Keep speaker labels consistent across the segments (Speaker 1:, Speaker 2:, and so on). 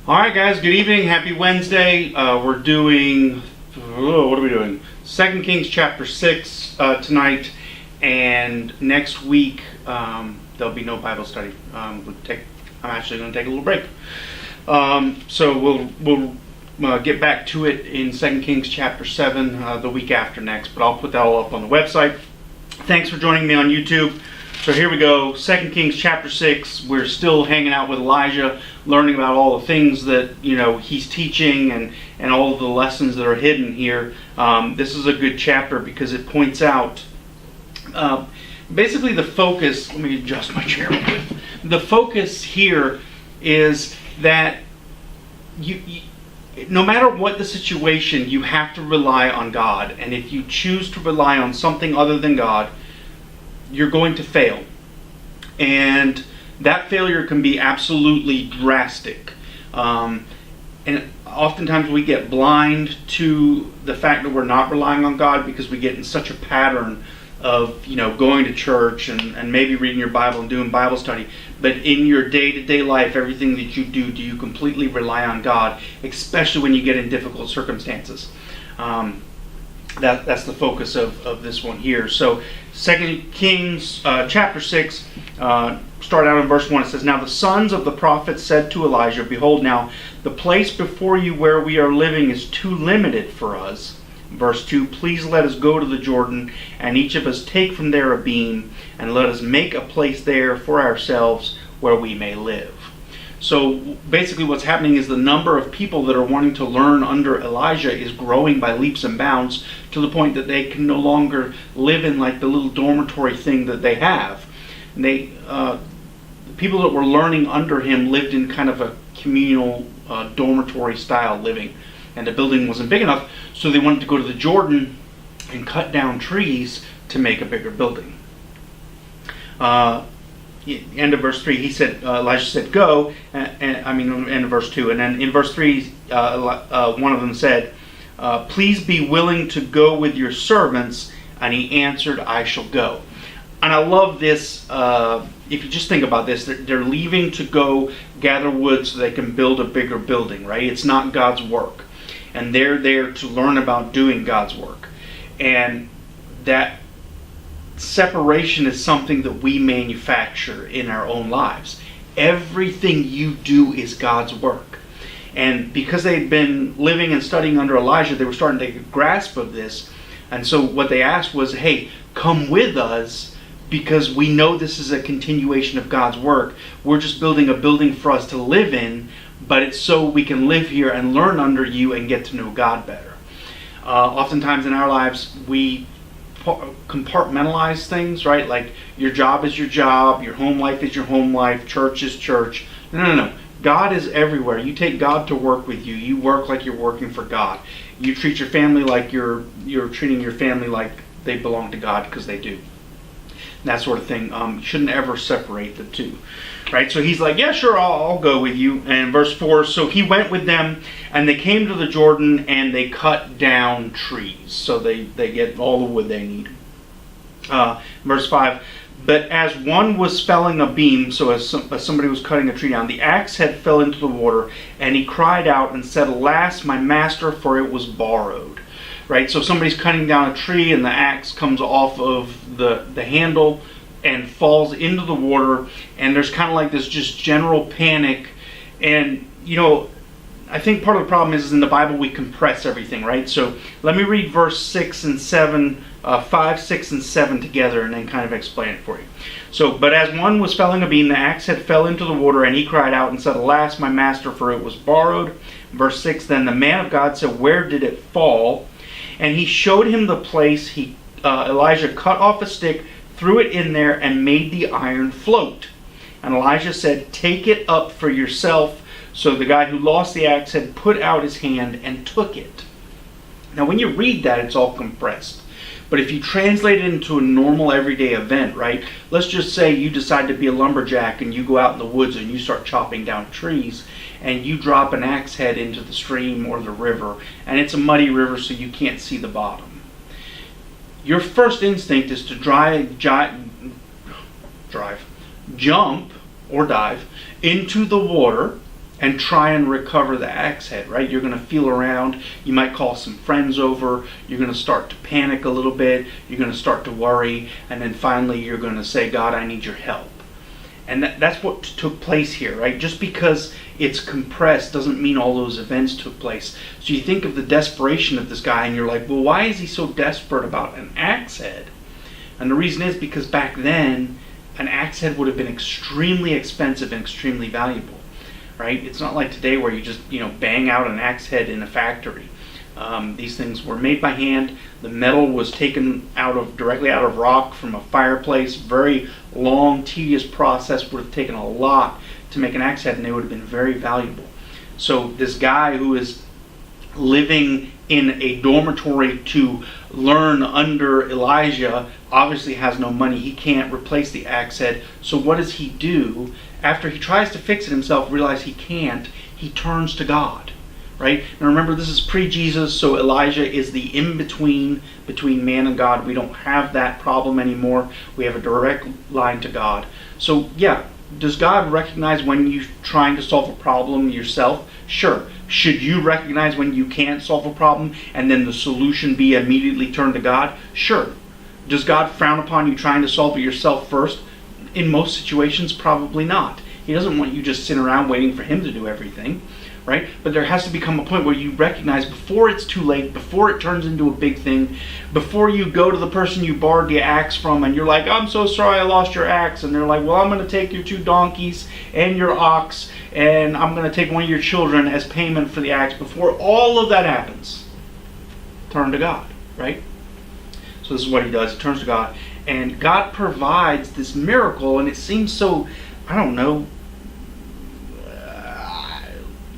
Speaker 1: All right, guys. Good evening. Happy Wednesday. We're doing what are we doing? 2 Kings chapter 6 tonight, and next week there'll be no Bible study. I'm actually going to take a little break. So we'll get back to it in 2 Kings chapter 7 the week after next. But I'll put that all up on the website. Thanks for joining me on YouTube. So here we go, 2 Kings chapter 6. We're still hanging out with Elijah, learning about all the things that he's teaching and all of the lessons that are hidden here. This is a good chapter because it points out basically the focus. Let me adjust my chair a little bit. The focus here is that you no matter what the situation, you have to rely on God. And if you choose to rely on something other than God, you're going to fail. And that failure can be absolutely drastic. And oftentimes we get blind to the fact that we're not relying on God because we get in such a pattern of going to church and maybe reading your Bible and doing Bible study. But in your day-to-day life, everything that you do you completely rely on God, especially when you get in difficult circumstances? That's the focus of this one here. So 2 Kings chapter 6, start out in verse 1. It says, "Now the sons of the prophets said to Elijah, Behold, now the place before you where we are living is too limited for us." Verse 2, "Please let us go to the Jordan, and each of us take from there a beam, and let us make a place there for ourselves where we may live." So basically what's happening is the number of people that are wanting to learn under Elijah is growing by leaps and bounds to the point that they can no longer live in like the little dormitory thing that they have. And the people that were learning under him lived in kind of a communal dormitory style living. And the building wasn't big enough, so they wanted to go to the Jordan and cut down trees to make a bigger building. End of verse 3, Elijah said, "Go," end of verse 2. And then in verse 3, one of them said, "Please be willing to go with your servants." And he answered, "I shall go." And I love this. If you just think about this, they're leaving to go gather wood so they can build a bigger building, right? It's not God's work. And they're there to learn about doing God's work. And that separation is something that we manufacture in our own lives. Everything you do is God's work. And because they'd been living and studying under Elijah, they were starting to take a grasp of this. And so what they asked was, "Hey, come with us because we know this is a continuation of God's work. We're just building a building for us to live in, but it's so we can live here and learn under you and get to know God better." Oftentimes in our lives, we compartmentalize things, right? Like your job is your job, your home life is your home life, church is church. No. God is everywhere. You take God to work with you. You work like you're working for God. You treat your family like you're treating your family like they belong to God, because they do. That sort of thing. You shouldn't ever separate the two, right? So he's like, "Yeah, sure, I'll go with you." And verse 4, "So he went with them, and they came to the Jordan, and they cut down trees." So they get all the wood they need. Verse 5, "But as one was felling a beam," so as somebody was cutting a tree down, "the axe head fell into the water, and he cried out and said, 'Alas, my master, for it was borrowed.'" Right, so somebody's cutting down a tree and the axe comes off of the handle and falls into the water, and there's kind of like this just general panic. And I think part of the problem is in the Bible we compress everything, right? So let me read verse 6 and 7, 5, 6, and 7 together, and then kind of explain it for you. So, "But as one was felling a beam, the axe head fell into the water, and he cried out and said, 'Alas, my master, for it was borrowed.'" Verse 6, "Then the man of God said, 'Where did it fall?' And he showed him the place. Elijah cut off a stick, threw it in there, and made the iron float. And Elijah said, 'Take it up for yourself.' So the guy who lost the axe had put out his hand and took it." Now when you read that, it's all compressed. But if you translate it into a normal everyday event, right? Let's just say you decide to be a lumberjack and you go out in the woods and you start chopping down trees, and you drop an axe head into the stream or the river, and it's a muddy river so you can't see the bottom. Your first instinct is to jump or dive into the water and try and recover the axe head, right? You're going to feel around. You might call some friends over. You're going to start to panic a little bit. You're going to start to worry. And then finally you're going to say, God, I need your help. And that's what took place here, right? Just because it's compressed doesn't mean all those events took place. So you think of the desperation of this guy and you're like, well, why is he so desperate about an axe head? And the reason is because back then, an axe head would have been extremely expensive and extremely valuable, right? It's not like today where you just, bang out an axe head in a factory. These things were made by hand. The metal was taken directly out of rock from a fireplace. Very long, tedious process. Would have taken a lot to make an axe head, and they would have been very valuable. So this guy who is living in a dormitory to learn under Elijah obviously has no money. He can't replace the axe head. So what does he do? After he tries to fix it himself, realize he can't, he turns to God. Right? Now remember, this is pre-Jesus, so Elijah is the in-between between man and God. We don't have that problem anymore. We have a direct line to God. So yeah, does God recognize when you're trying to solve a problem yourself? Sure. Should you recognize when you can't solve a problem and then the solution be immediately turn to God? Sure. Does God frown upon you trying to solve it yourself first? In most situations, probably not. He doesn't want you just sitting around waiting for him to do everything. Right? But there has to become a point where you recognize before it's too late, before it turns into a big thing, before you go to the person you borrowed the axe from and you're like, I'm so sorry I lost your axe. And they're like, well, I'm going to take your 2 donkeys and your ox and I'm going to take one of your children as payment for the axe. Before all of that happens, turn to God, right? So this is what he does. He turns to God. And God provides this miracle, and it seems so, I don't know,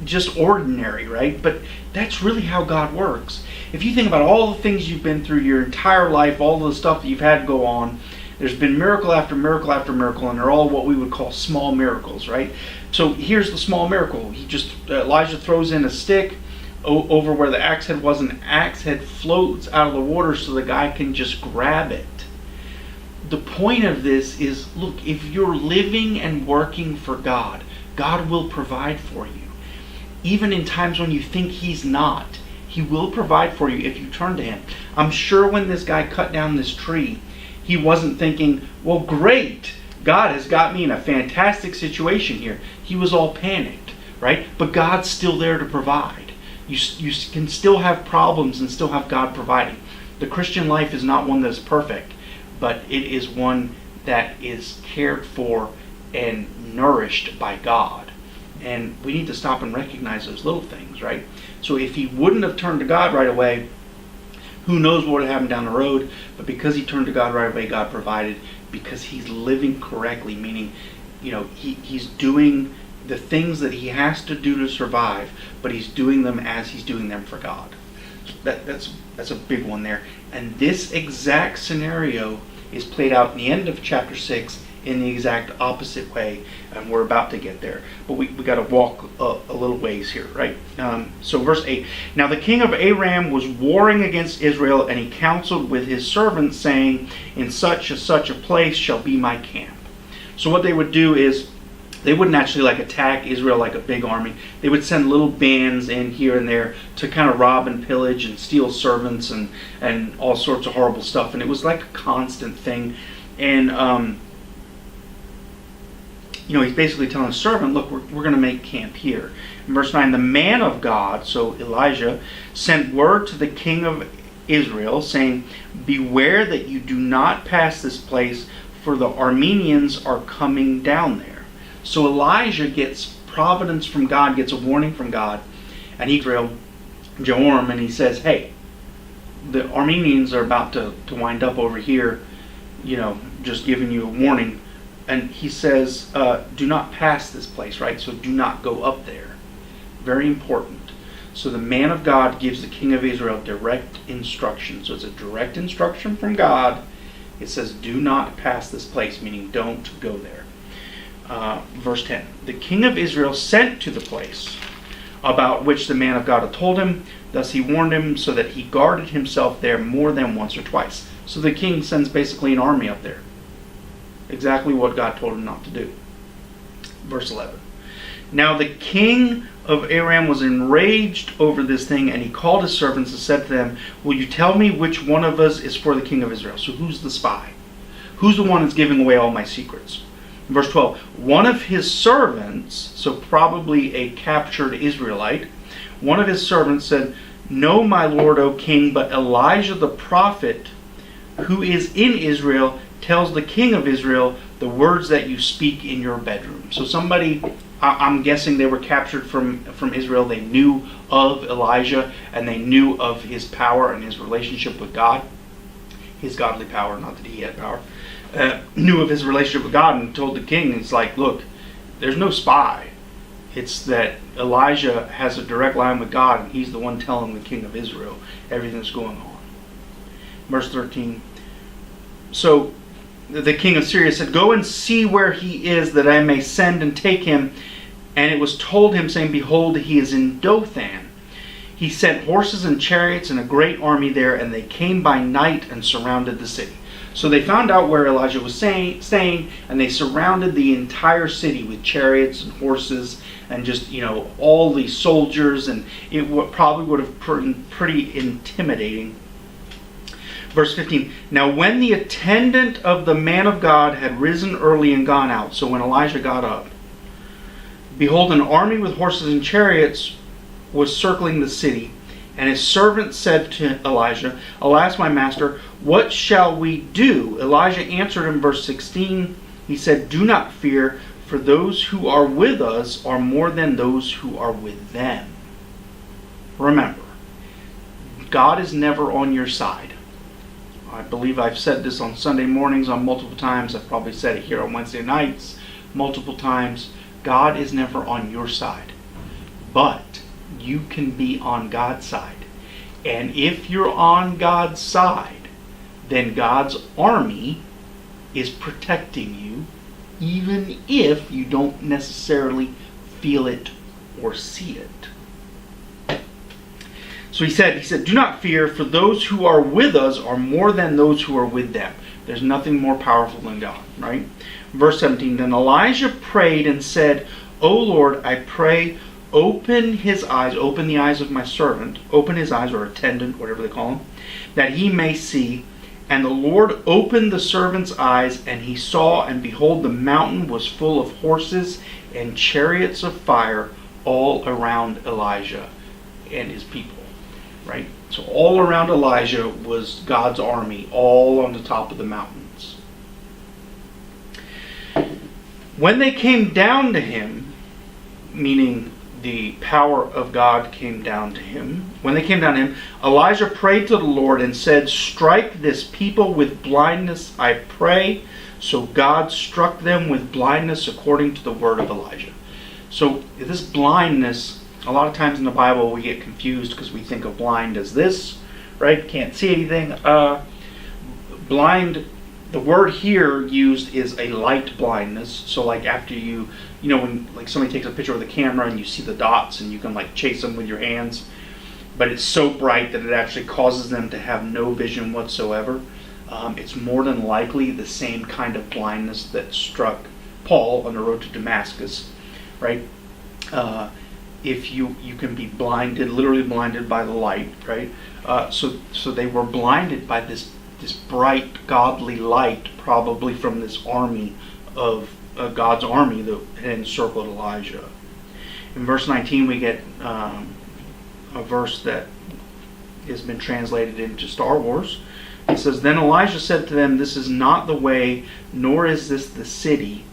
Speaker 1: just ordinary, right? But that's really how God works. If you think about all the things you've been through your entire life, all the stuff that you've had go on, there's been miracle after miracle after miracle, and they're all what we would call small miracles, right? So here's the small miracle. Elijah throws in a stick over where the axe head was, and the axe head floats out of the water so the guy can just grab it. The point of this is, look, if you're living and working for God, God will provide for you. Even in times when you think he's not, he will provide for you if you turn to him. I'm sure when this guy cut down this tree, he wasn't thinking, well, great, God has got me in a fantastic situation here. He was all panicked, right? But God's still there to provide. You can still have problems and still have God providing. The Christian life is not one that's perfect, but it is one that is cared for and nourished by God. And we need to stop and recognize those little things, right? So if he wouldn't have turned to God right away, who knows what would happen down the road? But because he turned to God right away, God provided, because he's living correctly, meaning, he's doing the things that he has to do to survive, but he's doing them as he's doing them for God. That's a big one there. And this exact scenario is played out in the end of chapter 6 in the exact opposite way, and we're about to get there, but we got to walk a little ways here, right? So verse 8, now the king of Aram was warring against Israel, and he counseled with his servants, saying, in such a place shall be my camp. So what they would do is, they wouldn't actually attack Israel like a big army. They would send little bands in here and there to kind of rob and pillage and steal servants and all sorts of horrible stuff, and it was like a constant thing. And he's basically telling his servant, look, we're going to make camp here. In verse 9, the man of God, so Elijah, sent word to the king of Israel, saying, beware that you do not pass this place, for the Arameans are coming down there. So Elijah gets providence from God, gets a warning from God, and Israel, Jehoram, and he says, hey, the Arameans are about to wind up over here, just giving you a warning. And he says, do not pass this place, right? So do not go up there. Very important. So the man of God gives the king of Israel direct instruction. So it's a direct instruction from God. It says, do not pass this place, meaning don't go there. Verse 10, the king of Israel sent to the place about which the man of God had told him. Thus he warned him so that he guarded himself there more than once or twice. So the king sends basically an army up there. Exactly what God told him not to do. Verse 11. Now the king of Aram was enraged over this thing, and he called his servants and said to them, will you tell me which one of us is for the king of Israel? So who's the spy? Who's the one that's giving away all my secrets? Verse 12, one of his servants, so probably a captured Israelite, one of his servants said, no, my lord, O king, but Elijah the prophet, who is in Israel, tells the king of Israel the words that you speak in your bedroom. So somebody, I'm guessing they were captured from Israel. They knew of Elijah, and they knew of his power and his relationship with God. His godly power, not that he had power. Knew of his relationship with God and told the king, it's like, look, there's no spy. It's that Elijah has a direct line with God, and he's the one telling the king of Israel everything that's going on. Verse 13. So the king of Syria said, go and see where he is, that I may send and take him. And it was told him, saying, behold, he is in Dothan. He sent horses and chariots and a great army there, and they came by night and surrounded the city. So they found out where Elijah was staying, and they surrounded the entire city with chariots and horses and just, all these soldiers, and it probably would have been pretty intimidating. Verse 15, now when the attendant of the man of God had risen early and gone out, so when Elijah got up, behold, an army with horses and chariots was circling the city. And his servant said to Elijah, alas, my master, what shall we do? Elijah answered him, verse 16, he said, do not fear, for those who are with us are more than those who are with them. Remember, God is never on your side. I believe I've said this on Sunday mornings on multiple times. I've probably said it here on Wednesday nights multiple times. God is never on your side. But you can be on God's side. And if you're on God's side, then God's army is protecting you, even if you don't necessarily feel it or see it. So he said, do not fear, for those who are with us are more than those who are with them. There's nothing more powerful than God, right? Verse 17, then Elijah prayed and said, O Lord, I pray, open his eyes, open the eyes of my servant, open his eyes, or attendant, whatever they call him, that he may see. And the Lord opened the servant's eyes, and he saw, and behold, the mountain was full of horses and chariots of fire all around Elijah and his people. Right? So all around Elijah was God's army, all on the top of the mountains. When they came down to him, meaning the power of God came down to him. When they came down to him, Elijah prayed to the Lord and said, strike this people with blindness, I pray. So God struck them with blindness according to the word of Elijah. So this blindness, a lot of times in the Bible we get confused because we think of blind as this, right? Can't see anything. Blind, the word here used is a light blindness. So like after when like somebody takes a picture with a camera and you see the dots and you can like chase them with your hands, but it's so bright that it actually causes them to have no vision whatsoever. It's more than likely the same kind of blindness that struck Paul on the road to Damascus, right? If you can be blinded, literally blinded by the light, right? So they were blinded by this bright godly light, probably from this army of God's army that had encircled Elijah. In verse 19 we get a verse that has been translated into Star Wars. It says, then Elijah said to them, this is not the way, nor is this the city.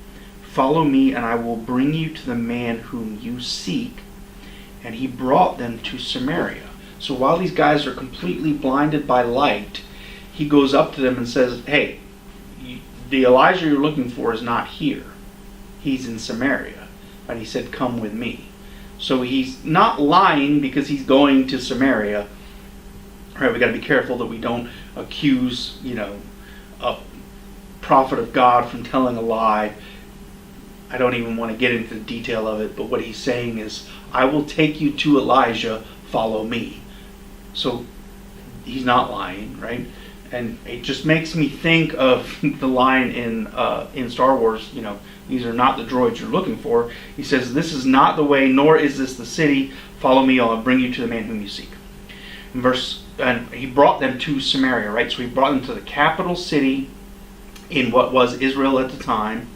Speaker 1: Follow me, and I will bring you to the man whom you seek. And he brought them to Samaria. So while these guys are completely blinded by light, he goes up to them and says, hey, the Elijah you're looking for is not here. He's in Samaria. And he said, come with me. So he's not lying because he's going to Samaria. Right? We got to be careful that we don't accuse, a prophet of God from telling a lie. I don't even want to get into the detail of it, but what he's saying is, I will take you to Elijah, follow me. So he's not lying, right? And it just makes me think of the line in Star Wars, These are not the droids you're looking for. He says, this is not the way, nor is this the city. Follow me, I'll bring you to the man whom you seek. And he brought them to Samaria, right? So he brought them to the capital city in what was Israel at the time.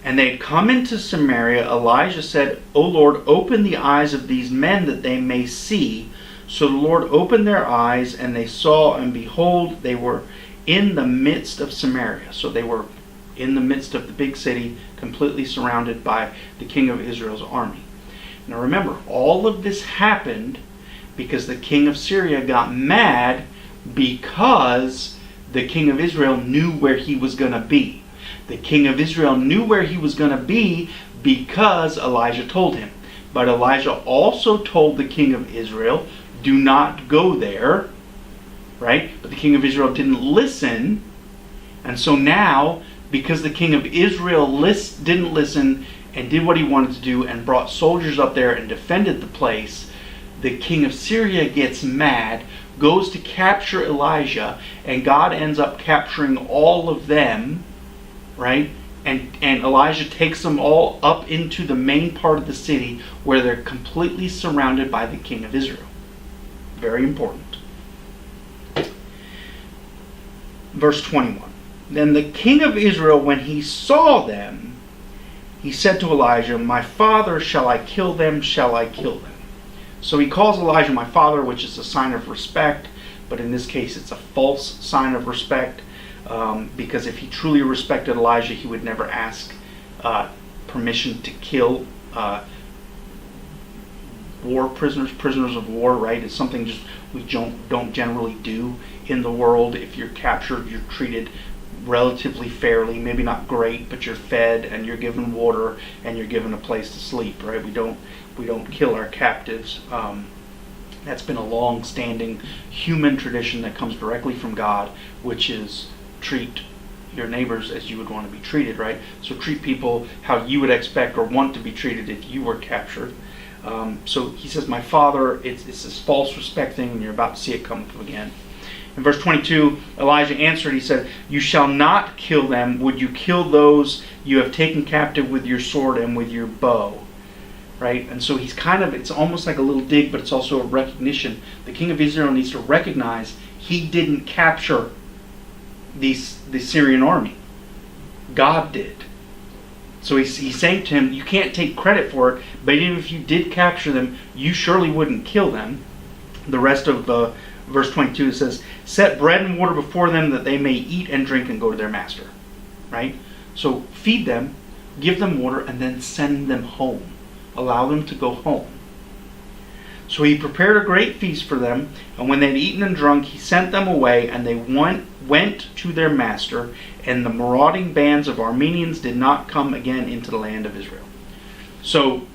Speaker 1: And they had come into Samaria. Elijah said, O Lord, open the eyes of these men that they may see. So the Lord opened their eyes, and they saw, and behold, they were in the midst of Samaria. So they were in the midst of the big city, completely surrounded by the king of Israel's army. Now remember, all of this happened because the king of Syria got mad because the king of Israel knew where he was going to be. The king of Israel knew where he was going to be because Elijah told him. But Elijah also told the king of Israel, do not go there, right? But the king of Israel didn't listen. And so now, because the king of Israel didn't listen and did what he wanted to do and brought soldiers up there and defended the place, the king of Syria gets mad, goes to capture Elijah, and God ends up capturing all of them, right? And Elijah takes them all up into the main part of the city where they're completely surrounded by the king of Israel. Very important. Verse 21. Then the king of Israel, when he saw them, he said to Elijah, my father, shall I kill them? Shall I kill them? So he calls Elijah my father, which is a sign of respect, but in this case it's a false sign of respect, because if he truly respected Elijah, he would never ask permission to kill war prisoners of war, right? It's something just we don't generally do in the world. If you're captured, you're treated relatively fairly, maybe not great, but you're fed and you're given water and you're given a place to sleep, right? We don't kill our captives. That's been a long-standing human tradition that comes directly from God, which is treat your neighbors as you would want to be treated, right? So treat people how you would expect or want to be treated if you were captured. So he says, my father, it's this false respect thing, and you're about to see it come up again. In verse 22, Elijah answered, he said, you shall not kill them. Would you kill those you have taken captive with your sword and with your bow? Right? And so he's it's almost like a little dig, but it's also a recognition. The king of Israel needs to recognize he didn't capture the Syrian army. God did. So he's saying to him, you can't take credit for it, but even if you did capture them, you surely wouldn't kill them. The rest of verse 22 says, set bread and water before them that they may eat and drink and go to their master. Right? So feed them, give them water, and then send them home. Allow them to go home. So he prepared a great feast for them, and when they had eaten and drunk, he sent them away, and they went to their master, and the marauding bands of Armenians did not come again into the land of Israel. So,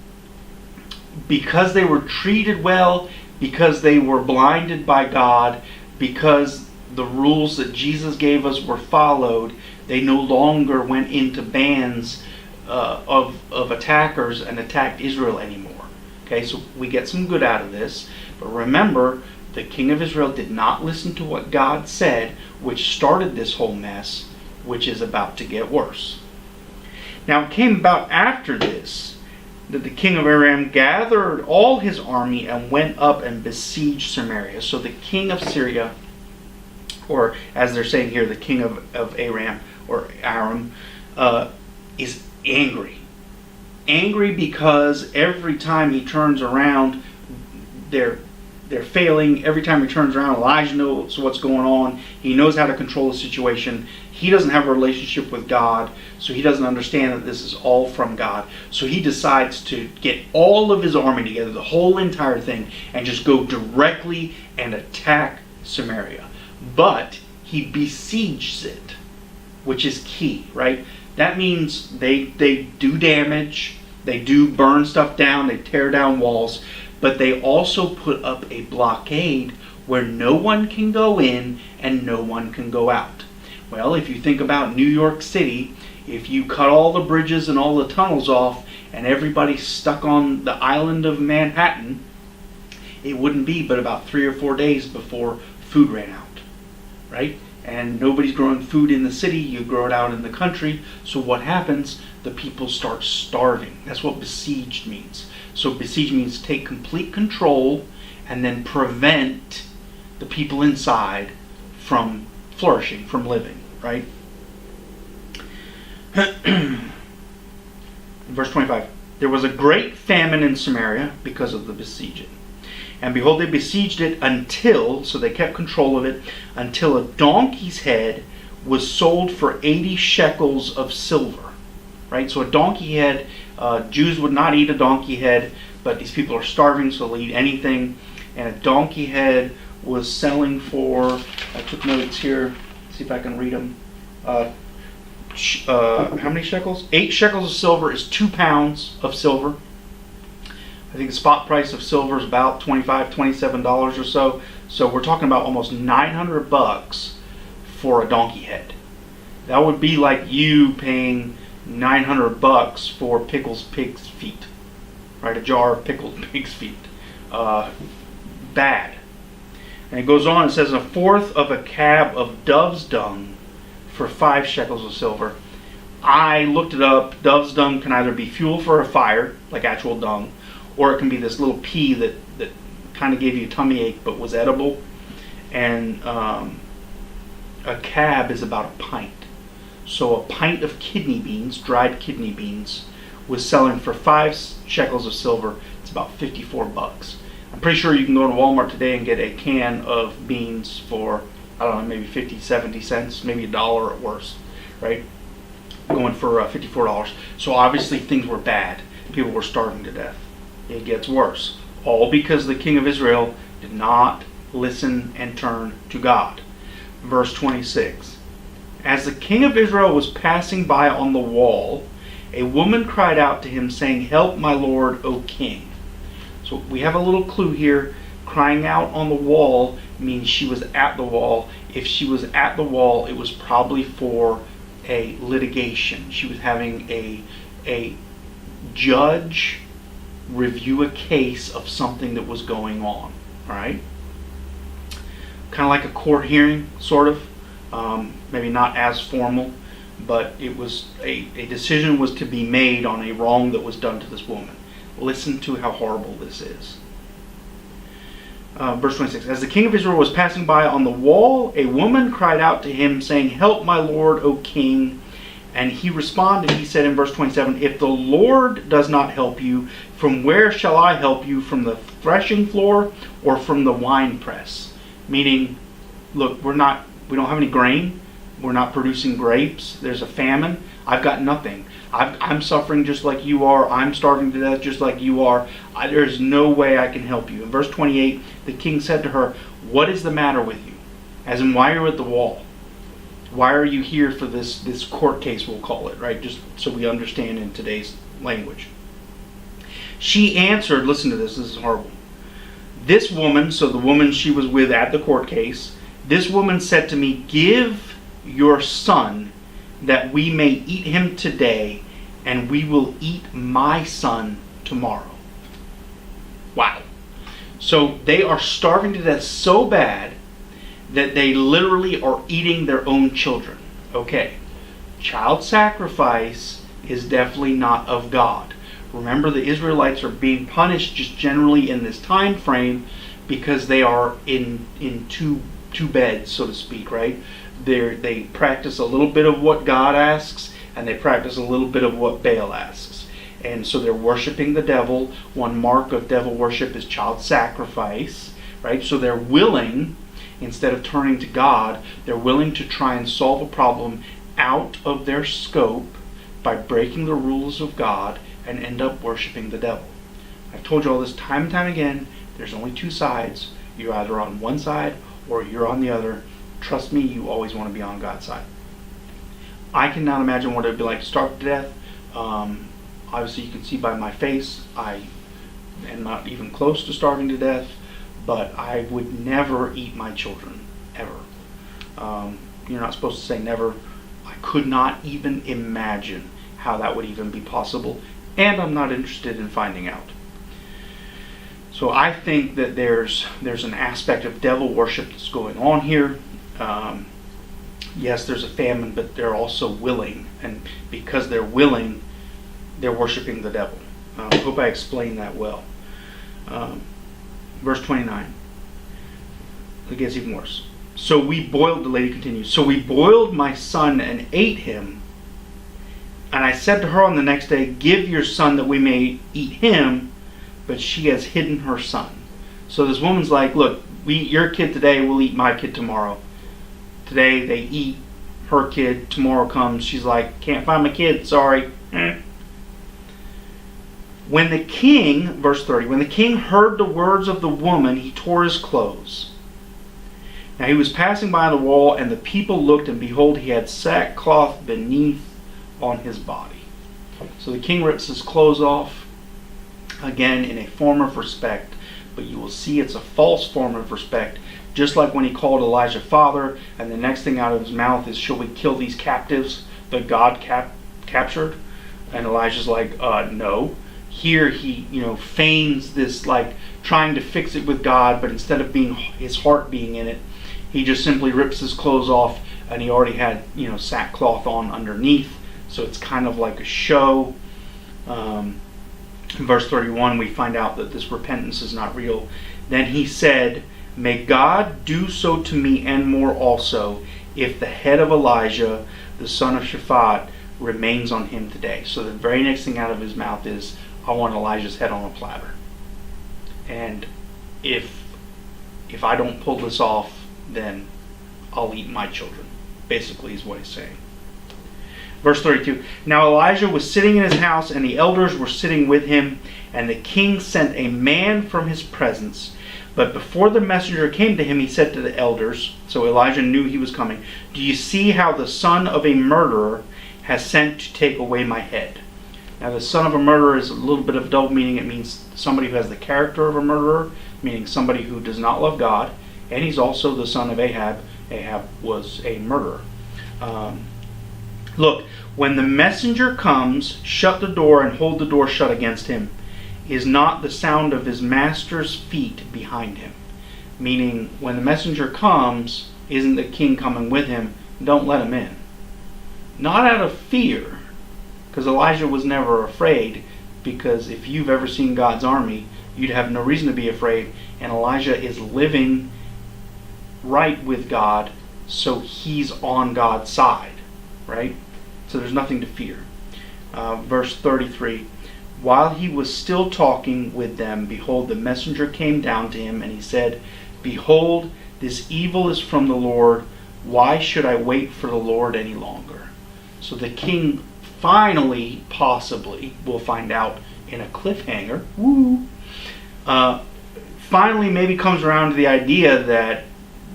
Speaker 1: because they were treated well, because they were blinded by God, because the rules that Jesus gave us were followed, they no longer went into bands of attackers and attacked Israel anymore. Okay, so we get some good out of this. But remember, the king of Israel did not listen to what God said, which started this whole mess, which is about to get worse. Now it came about after this that the king of Aram gathered all his army and went up and besieged Samaria. So the king of Syria, or as they're saying here, the king of Aram, or Aram, is angry. Angry because every time he turns around, they're failing. Every time he turns around, Elijah knows what's going on. He knows how to control the situation. He doesn't have a relationship with God, so he doesn't understand that this is all from God. So he decides to get all of his army together, the whole entire thing, and just go directly and attack Samaria. But he besieges it, which is key, right? That means they do damage, they do burn stuff down, they tear down walls, but they also put up a blockade where no one can go in and no one can go out. Well, if you think about New York City, if you cut all the bridges and all the tunnels off and everybody's stuck on the island of Manhattan, it wouldn't be but about 3 or 4 days before food ran out, right? and nobody's growing food in the city. You grow it out in the country. So what happens? The people start starving. That's what besieged means. So besiege means take complete control and then prevent the people inside from flourishing, from living, right? Verse 25. There was a great famine in Samaria because of the besieging. And behold, they besieged it until, so they kept control of it, until a donkey's head was sold for 80 shekels of silver. Right? So a donkey head, Jews would not eat a donkey head, but these people are starving, so they'll eat anything. And a donkey head was selling for, I took notes here, see if I can read them. How many shekels? 8 shekels of silver is 2 pounds of silver. I think the spot price of silver is about $25, $27 or so. So we're talking about almost $900 for a donkey head. That would be like you paying $900 for pickled pig's feet, right? A jar of pickled pig's feet. Bad. And it goes on. It says a fourth of a cab of dove's dung for 5 shekels of silver. I looked it up. Dove's dung can either be fuel for a fire, like actual dung, or it can be this little pea that kind of gave you a tummy ache but was edible. And a cab is about a pint. So a pint of kidney beans, dried kidney beans, was selling for 5 shekels of silver. It's about $54. I'm pretty sure you can go to Walmart today and get a can of beans for, I don't know, maybe 50, 70 cents, maybe $1 at worst, right? Going for $54. So obviously things were bad. People were starving to death. It gets worse. All because the king of Israel did not listen and turn to God. Verse 26. As the king of Israel was passing by on the wall, a woman cried out to him, saying, "Help, my lord, O king." So we have a little clue here. Crying out on the wall means she was at the wall. If she was at the wall, it was probably for a litigation. She was having a judge review a case of something that was going on. All right? Kind of like a court hearing, sort of. Maybe not as formal, but it was a decision was to be made on a wrong that was done to this woman. Listen to how horrible this is. Verse 26. As the king of Israel was passing by on the wall, a woman cried out to him, saying, "Help, my lord, O king." And he responded, he said in verse 27, "If the Lord does not help you, from where shall I help you? From the threshing floor or from the wine press?" Meaning, look, we don't have any grain. We're not producing grapes. There's a famine. I've got nothing. I'm suffering just like you are. I'm starving to death just like you are. There's no way I can help you. In verse 28, the king said to her, "What is the matter with you?" As in, why are you at the wall? Why are you here for this court case, we'll call it, right? Just so we understand in today's language. She answered, listen to this is horrible. This woman, so the woman she was with at the court case, this woman said to me, "Give your son that we may eat him today, and we will eat my son tomorrow." Wow. So they are starving to death so bad that they literally are eating their own children. Okay. Child sacrifice is definitely not of God. Remember, the Israelites are being punished just generally in this time frame because they are in two beds, so to speak, right? They practice a little bit of what God asks, and they practice a little bit of what Baal asks. And so they're worshiping the devil. One mark of devil worship is child sacrifice, right? So they're willing, instead of turning to God, they're willing to try and solve a problem out of their scope by breaking the rules of God and end up worshiping the devil. I've told you all this time and time again. There's only 2 sides. You're either on one side or you're on the other. Trust me, you always want to be on God's side. I cannot imagine what it would be like to starve to death. Obviously, you can see by my face, I am not even close to starving to death, but I would never eat my children, ever. You're not supposed to say never. I could not even imagine how that would even be possible, and I'm not interested in finding out. So I think that there's an aspect of devil worship that's going on here. yes, there's a famine, but they're also willing. And because they're willing, they're worshiping the devil. I hope I explained that well. Verse 29. It gets even worse. The lady continues, so we boiled my son and ate him. And I said to her on the next day, give your son that we may eat him. But she has hidden her son. So this woman's like, look, we eat your kid today, we'll eat my kid tomorrow. Today they eat her kid, tomorrow comes, she's like, can't find my kid, sorry. When the king, verse 30, when the king heard the words of the woman, he tore his clothes. Now he was passing by the wall, and the people looked, and behold, he had sackcloth beneath on his body. So the king rips his clothes off, again in a form of respect, but you will see it's a false form of respect, just like when he called Elijah father, and the next thing out of his mouth is, shall we kill these captives that God captured? And Elijah's like, no. Here he, feigns this, like trying to fix it with God, but instead of being his heart being in it, he just simply rips his clothes off, and he already had, sackcloth on underneath, so it's kind of like a show. In verse 31, we find out that this repentance is not real. Then he said, may God do so to me and more also, if the head of Elijah, the son of Shaphat, remains on him today. So the very next thing out of his mouth is, I want Elijah's head on a platter. And if I don't pull this off, then I'll eat my children. Basically is what he's saying. Verse 32, now Elijah was sitting in his house, and the elders were sitting with him, and the king sent a man from his presence. But before the messenger came to him, he said to the elders, so Elijah knew he was coming, do you see how the son of a murderer has sent to take away my head? Now the son of a murderer is a little bit of a double meaning. It means somebody who has the character of a murderer, meaning somebody who does not love God, and he's also the son of Ahab. Ahab was a murderer. Look, when the messenger comes, shut the door and hold the door shut against him. Is not the sound of his master's feet behind him? Meaning, when the messenger comes, isn't the king coming with him? Don't let him in. Not out of fear, because Elijah was never afraid, because if you've ever seen God's army, you'd have no reason to be afraid, and Elijah is living right with God, so he's on God's side, right? So there's nothing to fear. Verse 33, while he was still talking with them, behold, the messenger came down to him, and he said, behold, this evil is from the Lord. Why should I wait for the Lord any longer? So the king finally, possibly, we'll find out in a cliffhanger, finally maybe comes around to the idea that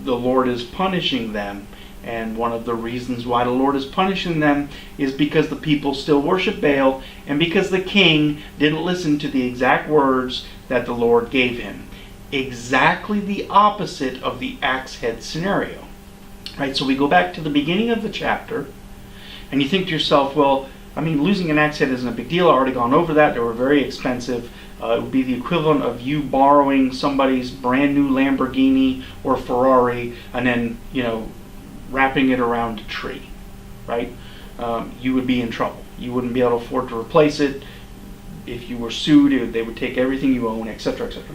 Speaker 1: the Lord is punishing them. And one of the reasons why the Lord is punishing them is because the people still worship Baal, and because the king didn't listen to the exact words that the Lord gave him. Exactly the opposite of the axe head scenario. Right, so we go back to the beginning of the chapter, and you think to yourself, well, losing an axe head isn't a big deal. I've already gone over that. They were very expensive. It would be the equivalent of you borrowing somebody's brand new Lamborghini or Ferrari and then, wrapping it around a tree, right? You would be in trouble. You wouldn't be able to afford to replace it. If you were sued, they would take everything you own, etc., etc.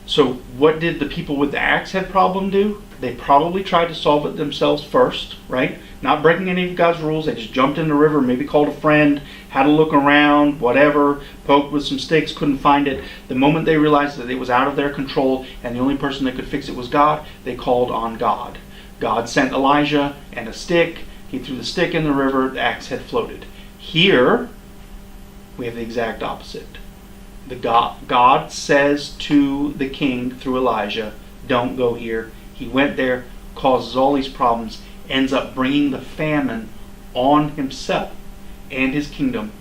Speaker 1: So what did the people with the axe head problem do? They probably tried to solve it themselves first, right? Not breaking any of God's rules. They just jumped in the river, maybe called a friend, had a look around, whatever, poked with some sticks, couldn't find it. The moment they realized that it was out of their control and the only person that could fix it was God, they called on God. God sent Elijah and a stick. He threw the stick in the river. The axe head floated. Here, we have the exact opposite. God says to the king through Elijah, don't go here. He went there, causes all these problems, ends up bringing the famine on himself and his kingdom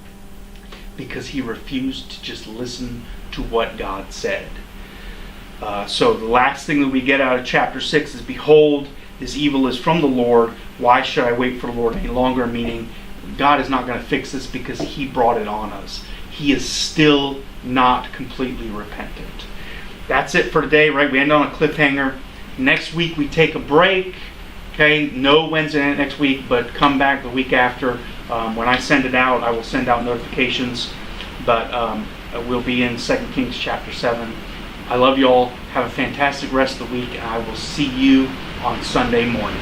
Speaker 1: because he refused to just listen to what God said. So the last thing that we get out of chapter 6 is, behold, this evil is from the Lord. Why should I wait for the Lord any longer? Meaning, God is not going to fix this because he brought it on us. He is still not completely repentant. That's it for today, right? We end on a cliffhanger. Next week we take a break, Okay, no Wednesday night next week, but come back the week after. When I send it out, I will send out notifications. But we'll be in 2 Kings chapter 7. I love you all. Have a fantastic rest of the week, and I will see you on Sunday morning.